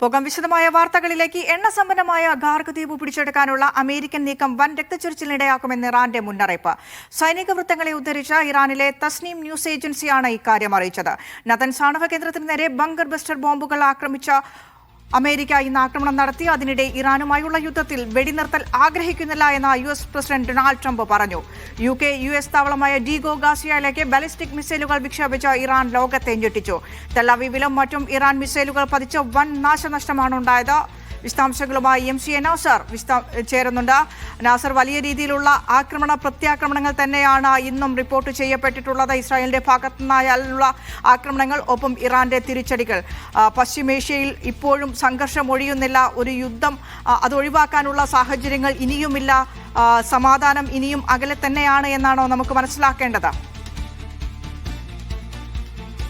പോകാം വിശദമായ വാർത്തകളിലേക്ക്. എണ്ണസമ്പന്നമായ ഖാർഗ് ദ്വീപ് പിടിച്ചെടുക്കാനുള്ള അമേരിക്കൻ നീക്കം വൻ രക്തച്ചൊരിച്ചിലിനിടയാക്കുമെന്ന് ഇറാന്റെ മുന്നറിയിപ്പ്. സൈനിക വൃത്തങ്ങളെ ഉദ്ധരിച്ച ഇറാനിലെ തസ്നീം ന്യൂസ് ഏജൻസിയാണ് ഇക്കാര്യം അറിയിച്ചത്. നതൻസ് ആണവ കേന്ദ്രത്തിന് നേരെ ബങ്കർ ബസ്റ്റർ ബോംബുകൾ ആക്രമിച്ച അമേരിക്ക ഇന്ന് ആക്രമണം നടത്തി. അതിനിടെ ഇറാനുമായുള്ള യുദ്ധത്തിൽ വെടിനിർത്തൽ ആഗ്രഹിക്കുന്നില്ല എന്ന് US പ്രസിഡന്റ് ഡൊണാൾഡ് ട്രംപ് പറഞ്ഞു. UK US താവളമായ ഡീഗോ ഗാസിയയിലേക്ക് ബാലിസ്റ്റിക് മിസൈലുകൾ വിക്ഷേപിച്ച ഇറാൻ ലോകത്തെ ഞെട്ടിച്ചു. ടെലവീവിലും മറ്റും ഇറാൻ മിസൈലുകൾ പതിച്ച് വൻ നാശനഷ്ടമാണ് ഉണ്ടായത്. വിശദാംശങ്ങളുമായി MC നാസർ ചേരുന്നുണ്ട്. നാസർ, വലിയ രീതിയിലുള്ള പ്രത്യാക്രമണങ്ങൾ തന്നെയാണ് ഇന്നും റിപ്പോർട്ട് ചെയ്യപ്പെട്ടിട്ടുള്ളത്. ഇസ്രായേലിന്റെ ഭാഗത്തു നിന്നുള്ള ആക്രമണങ്ങൾ, ഒപ്പം ഇറാന്റെ തിരിച്ചടികൾ. പശ്ചിമേഷ്യയിൽ ഇപ്പോഴും സംഘർഷം ഒഴിയുന്നില്ല. ഒരു യുദ്ധം അത് ഒഴിവാക്കാനുള്ള സാഹചര്യങ്ങൾ ഇനിയുമില്ല. സമാധാനം ഇനിയും അകലെ തന്നെയാണ് എന്നാണോ നമുക്ക് മനസ്സിലാക്കേണ്ടത്?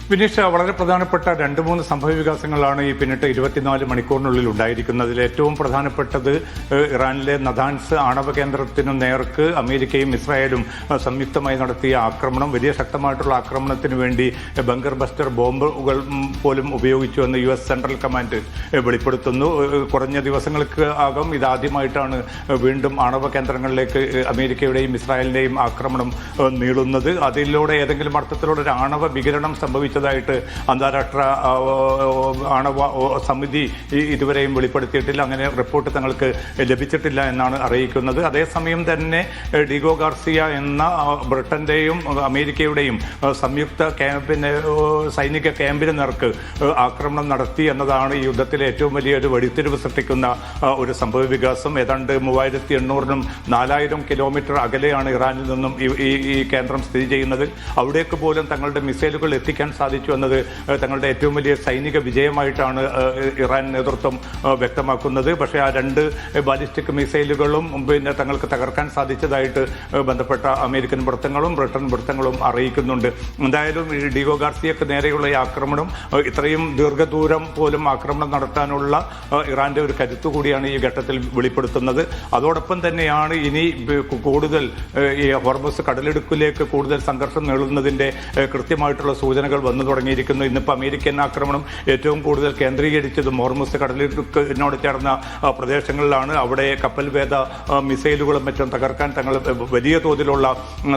വിനീഷ്, വളരെ പ്രധാനപ്പെട്ട 2-3 സംഭവ വികാസങ്ങളാണ് ഈ പിന്നിട്ട് 24 മണിക്കൂറിനുള്ളിൽ ഉണ്ടായിരിക്കുന്നത്. അതിൽ ഏറ്റവും പ്രധാനപ്പെട്ടത് ഇറാനിലെ നതാൻസ് ആണവ കേന്ദ്രത്തിനു നേർക്ക് അമേരിക്കയും ഇസ്രായേലും സംയുക്തമായി നടത്തിയ ആക്രമണം. വലിയ ശക്തമായിട്ടുള്ള ആക്രമണത്തിന് വേണ്ടി ബങ്കർ ബസ്റ്റർ ബോംബുകൾ പോലും ഉപയോഗിച്ചു എന്ന് US സെൻട്രൽ കമാൻഡ് വെളിപ്പെടുത്തുന്നു. കുറഞ്ഞ ദിവസങ്ങൾക്ക് അകം ഇതാദ്യമായിട്ടാണ് വീണ്ടും ആണവ കേന്ദ്രങ്ങളിലേക്ക് അമേരിക്കയുടെയും ഇസ്രായേലിന്റെയും ആക്രമണം നീളുന്നത്. അതിലൂടെ ഏതെങ്കിലും അർത്ഥത്തിലുള്ള ഒരു ആണവ വികിരണം സംഭവിച്ചതായിട്ട് അന്താരാഷ്ട്ര ആണവ സമിതി ഇതുവരെയും വെളിപ്പെടുത്തിയിട്ടില്ല. അങ്ങനെ റിപ്പോർട്ട് തങ്ങൾക്ക് ലഭിച്ചിട്ടില്ല എന്നാണ് അറിയിക്കുന്നത്. അതേസമയം തന്നെ ഡീഗോ ഗാർസിയ എന്ന ബ്രിട്ടന്റെയും അമേരിക്കയുടെയും സംയുക്ത സൈനിക ക്യാമ്പിന് നേർക്ക് ആക്രമണം നടത്തി എന്നതാണ് ഈ യുദ്ധത്തിലെ ഏറ്റവും വലിയൊരു വഴിത്തിരിവ് സൃഷ്ടിക്കുന്ന ഒരു സംഭവ വികാസം. ഏതാണ്ട് 3800-നും 4000 കിലോമീറ്റർ അകലെയാണ് ഇറാനിൽ നിന്നും ഈ കേന്ദ്രം സ്ഥിതി ചെയ്യുന്നത്. അവിടേക്ക് പോലും തങ്ങളുടെ മിസൈലുകൾ എത്തിക്കാൻ സാധിച്ചു എന്നത് തങ്ങളുടെ ഏറ്റവും വലിയ സൈനിക വിജയമായിട്ടാണ് ഇറാൻ നേതൃത്വം വ്യക്തമാക്കുന്നത്. പക്ഷേ ആ 2 ബാലിസ്റ്റിക് മിസൈലുകളും തങ്ങൾക്ക് തകർക്കാൻ സാധിച്ചതായിട്ട് ബന്ധപ്പെട്ട അമേരിക്കൻ വൃത്തങ്ങളും ബ്രിട്ടൻ വൃത്തങ്ങളും അറിയിക്കുന്നുണ്ട്. എന്തായാലും ഈ ഡീഗോ ഗാർസിയക്ക് നേരെയുള്ള ഈ ആക്രമണം ഇത്രയും ദീർഘദൂരം പോലും ആക്രമണം നടത്താനുള്ള ഇറാന്റെ ഒരു കരുത്തു കൂടിയാണ് ഈ ഘട്ടത്തിൽ വെളിപ്പെടുത്തുന്നത്. അതോടൊപ്പം തന്നെയാണ് ഇനി കൂടുതൽ ഈ ഹോർമസ് കടലിടുക്കിലേക്ക് കൂടുതൽ സംഘർഷം നീളുന്നതിന്റെ കൃത്യമായിട്ടുള്ള സൂചനകൾ വന്നു തുടങ്ങിയിരിക്കുന്നു. ഇന്നിപ്പോൾ അമേരിക്കൻ ആക്രമണം ഏറ്റവും കൂടുതൽ കേന്ദ്രീകരിച്ചതും ഹോർമസ് കടലിടുക്കിനോട് ചേർന്ന പ്രദേശങ്ങളിലാണ്. അവിടെ കപ്പൽ വേദ മിസൈലുകളും മറ്റും തകർക്കാൻ തങ്ങൾ വലിയ തോതിലുള്ള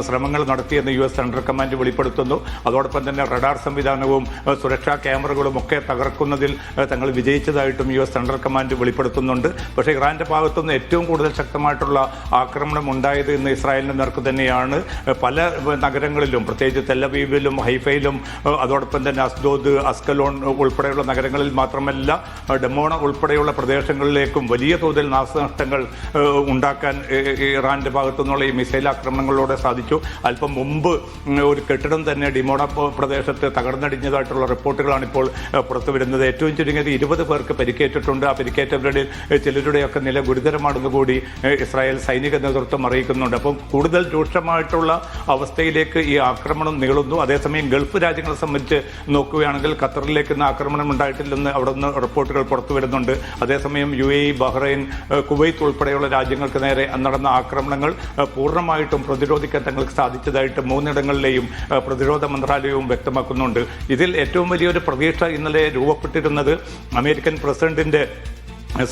ശ്രമങ്ങൾ നടത്തിയെന്ന് US സെൻട്രൽ കമാൻഡ് വെളിപ്പെടുത്തുന്നു. അതോടൊപ്പം തന്നെ റഡാർ സംവിധാനവും സുരക്ഷാ ക്യാമറകളും ഒക്കെ തകർക്കുന്നതിൽ തങ്ങൾ വിജയിച്ചതായിട്ടും US സെൻട്രൽ കമാൻഡ് വെളിപ്പെടുത്തുന്നുണ്ട്. പക്ഷേ ഇറാന്റെ ഭാഗത്തുനിന്ന് ഏറ്റവും കൂടുതൽ ശക്തമായിട്ടുള്ള ആക്രമണം ഉണ്ടായത് ഇന്ന് ഇസ്രായേലിന് നേർക്ക് തന്നെയാണ്. പല നഗരങ്ങളിലും, പ്രത്യേകിച്ച് തെല്ലവീവിലും ഹൈഫയിലും അതോടൊപ്പം തന്നെ അസ്ദോദ്, അസ്കലോൺ ഉൾപ്പെടെയുള്ള നഗരങ്ങളിൽ മാത്രമല്ല ഡെമോണ ഉൾപ്പെടെയുള്ള പ്രദേശങ്ങളിലേക്കും വലിയ തോതിൽ നാശനഷ്ടങ്ങൾ ഉണ്ടാക്കാൻ ഇറാന്റെ ഭാഗത്തു നിന്നുള്ള ഈ മിസൈൽ ആക്രമണങ്ങളിലൂടെ സാധിച്ചു. അല്പം മുമ്പ് ഒരു കെട്ടിടം തന്നെ ഡിമോണ പ്രദേശത്ത് തകർന്നടിഞ്ഞതായിട്ടുള്ള റിപ്പോർട്ടുകളാണ് ഇപ്പോൾ പുറത്തു വരുന്നത്. ഏറ്റവും ചുരുങ്ങിയത് 20 പേർക്ക് പരിക്കേറ്റിട്ടുണ്ട്. ആ പരിക്കേറ്റവരുടെ ചിലരുടെയൊക്കെ നില ഗുരുതരമാണെന്ന് കൂടി ഇസ്രായേൽ സൈനിക നേതൃത്വം അറിയിക്കുന്നുണ്ട്. അപ്പം കൂടുതൽ രൂക്ഷമായിട്ടുള്ള അവസ്ഥയിലേക്ക് ഈ ആക്രമണം നീളുന്നു. അതേസമയം ഗൾഫ് രാജ്യങ്ങളെ സംബന്ധിച്ച് നോക്കുകയാണെങ്കിൽ ഖത്തറിലേക്ക് ഇന്ന് ആക്രമണം ഉണ്ടായിട്ടില്ലെന്ന് അവിടെ നിന്ന് റിപ്പോർട്ടുകൾ പുറത്തു വരുന്നുണ്ട്. അതേസമയം UAE, ബഹ്റൈൻ, കുവൈത്ത് ഉൾപ്പെടെയുള്ള രാജ്യങ്ങൾക്ക് നേരെ നടന്ന ആക്രമണങ്ങൾ പൂർണ്ണമായിട്ടും പ്രതിരോധിക്കാൻ തങ്ങൾക്ക് സാധിച്ചതായിട്ട് 3 ഇടങ്ങളിലെയും പ്രതിരോധ മന്ത്രാലയവും വ്യക്തമാക്കുന്നുണ്ട്. ഇതിൽ ഏറ്റവും വലിയൊരു പ്രതീക്ഷ ഇന്നലെ രൂപപ്പെട്ടിരുന്നത് അമേരിക്കൻ പ്രസിഡന്റിന്റെ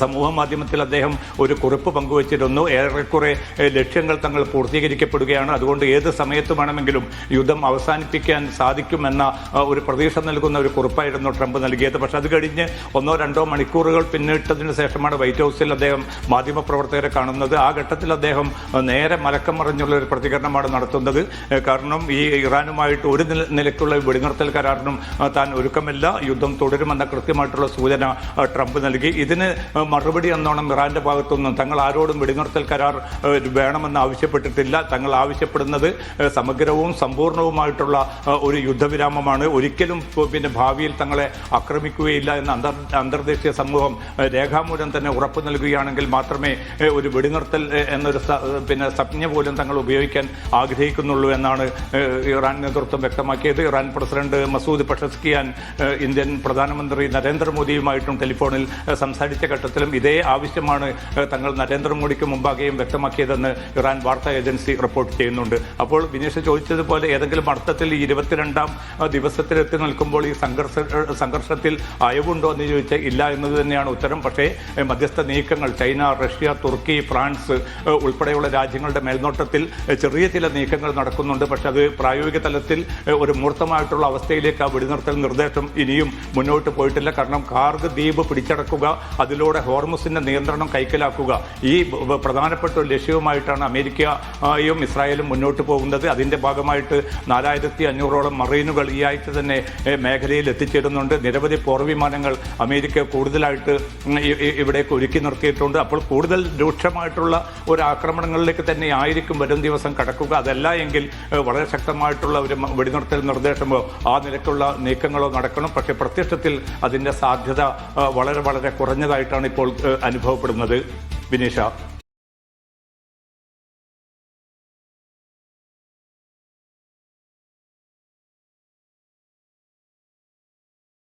സമൂഹ മാധ്യമത്തിൽ അദ്ദേഹം ഒരു കുറിപ്പ് പങ്കുവച്ചിരുന്നു. ഏറെക്കുറെ ലക്ഷ്യങ്ങൾ തങ്ങൾ പൂർത്തീകരിക്കപ്പെടുകയാണ്, അതുകൊണ്ട് ഏത് സമയത്ത് വേണമെങ്കിലും യുദ്ധം അവസാനിപ്പിക്കാൻ സാധിക്കുമെന്ന ഒരു പ്രതീക്ഷ നൽകുന്ന ഒരു കുറിപ്പായിരുന്നു ട്രംപ് നൽകിയത്. പക്ഷെ അത് കഴിഞ്ഞ് 1-2 മണിക്കൂറുകൾ പിന്നിട്ടതിന് ശേഷമാണ് വൈറ്റ് ഹൗസിൽ അദ്ദേഹം മാധ്യമപ്രവർത്തകരെ കാണുന്നത്. ആ ഘട്ടത്തിൽ അദ്ദേഹം നേരെ മലക്കം മറിഞ്ഞുള്ള ഒരു പ്രതികരണമാണ് നടത്തുന്നത്. കാരണം ഈ ഇറാനുമായിട്ട് ഒരു നിലയ്ക്കുള്ള വെടിനിർത്തൽ കരാറിനും താൻ ഒരുക്കമല്ല, യുദ്ധം തുടരുമെന്ന കൃത്യമായിട്ടുള്ള സൂചന ട്രംപ് നൽകി. ഇതിന് മറുപടി എന്നോണം ഇറാന്റെ ഭാഗത്തുനിന്നും തങ്ങൾ ആരോടും വെടിനിർത്തൽ കരാർ വേണമെന്ന് ആവശ്യപ്പെട്ടിട്ടില്ല. തങ്ങൾ ആവശ്യപ്പെടുന്നത് സമഗ്രവും സമ്പൂർണവുമായിട്ടുള്ള ഒരു യുദ്ധവിരാമമാണ്. ഒരിക്കലും ഭാവിയിൽ തങ്ങളെ ആക്രമിക്കുകയില്ല എന്ന് അന്തർദേശീയ സമൂഹം രേഖാമൂലം തന്നെ ഉറപ്പു നൽകുകയാണെങ്കിൽ മാത്രമേ ഒരു വെടിനിർത്തൽ എന്നൊരു സംജ്ഞ പോലും തങ്ങൾ ഉപയോഗിക്കാൻ ആഗ്രഹിക്കുന്നുള്ളൂ എന്നാണ് ഇറാൻ നേതൃത്വം വ്യക്തമാക്കിയത്. Iran president Masoud Pezeshkian Indian പ്രധാനമന്ത്രി നരേന്ദ്രമോദിയുമായിട്ടും ടെലിഫോണിൽ സംസാരിച്ച ഘട്ടത്തിലും ഇതേ ആവശ്യമാണ് തങ്ങൾ നരേന്ദ്രമോദിക്ക് മുമ്പാകെയും വ്യക്തമാക്കിയതെന്ന് ഇറാൻ വാർത്താ ഏജൻസി റിപ്പോർട്ട് ചെയ്യുന്നുണ്ട്. അപ്പോൾ വിനീഷ് ചോദിച്ചതുപോലെ ഏതെങ്കിലും അർത്ഥത്തിൽ ഈ 22ാം ദിവസത്തിലെത്തി നിൽക്കുമ്പോൾ ഈ സംഘർഷത്തിൽ അയവുണ്ടോ എന്ന് ചോദിച്ചാൽ ഇല്ല എന്നത് തന്നെയാണ് ഉത്തരം. പക്ഷേ മധ്യസ്ഥ നീക്കങ്ങൾ ചൈന, റഷ്യ, തുർക്കി, ഫ്രാൻസ് ഉൾപ്പെടെയുള്ള രാജ്യങ്ങളുടെ മേൽനോട്ടത്തിൽ ചെറിയ ചില നീക്കങ്ങൾ നടക്കുന്നുണ്ട്. പക്ഷെ അത് പ്രായോഗിക തലത്തിൽ ഒരു മൂർത്തമായിട്ടുള്ള അവസ്ഥയിലേക്ക് ആ വെടിനിർത്തൽ നിർദ്ദേശം ഇനിയും മുന്നോട്ട് പോയിട്ടില്ല. കാരണം കാർഗ് ദ്വീപ് പിടിച്ചടക്കുക, അതിലൂടെ ഹോർമുസിന്റെ നിയന്ത്രണം കൈക്കലാക്കുക, ഈ പ്രധാനപ്പെട്ട ഒരു ലക്ഷ്യവുമായിട്ടാണ് അമേരിക്കയും ഇസ്രായേലും മുന്നോട്ട് പോകുന്നത്. അതിന്റെ ഭാഗമായിട്ട് 4500ഓളം മറീനുകൾ ഈ ആഴ്ച തന്നെ മേഖലയിൽ എത്തിച്ചേരുന്നുണ്ട്. നിരവധി പോർവിമാനങ്ങൾ അമേരിക്ക കൂടുതലായിട്ട് ഇവിടേക്ക് ഒരുക്കി നിർത്തിയിട്ടുണ്ട്. അപ്പോൾ കൂടുതൽ രൂക്ഷമായിട്ടുള്ള ഒരു ആക്രമണങ്ങളിലേക്ക് തന്നെ ആയിരിക്കും വരും ദിവസം കടക്കുക. അതല്ല എങ്കിൽ വളരെ ശക്തമായിട്ടുള്ള ഒരു വെടിനിർത്തൽ നിർദ്ദേശമോ ആ നിലക്കുള്ള നീക്കങ്ങളോ നടക്കണം. പക്ഷേ പ്രത്യക്ഷത്തിൽ അതിന്റെ സാധ്യത വളരെ വളരെ കുറഞ്ഞതായിട്ടാണ് ഇപ്പോൾ അനുഭവപ്പെടുന്നത്. വിനീഷ.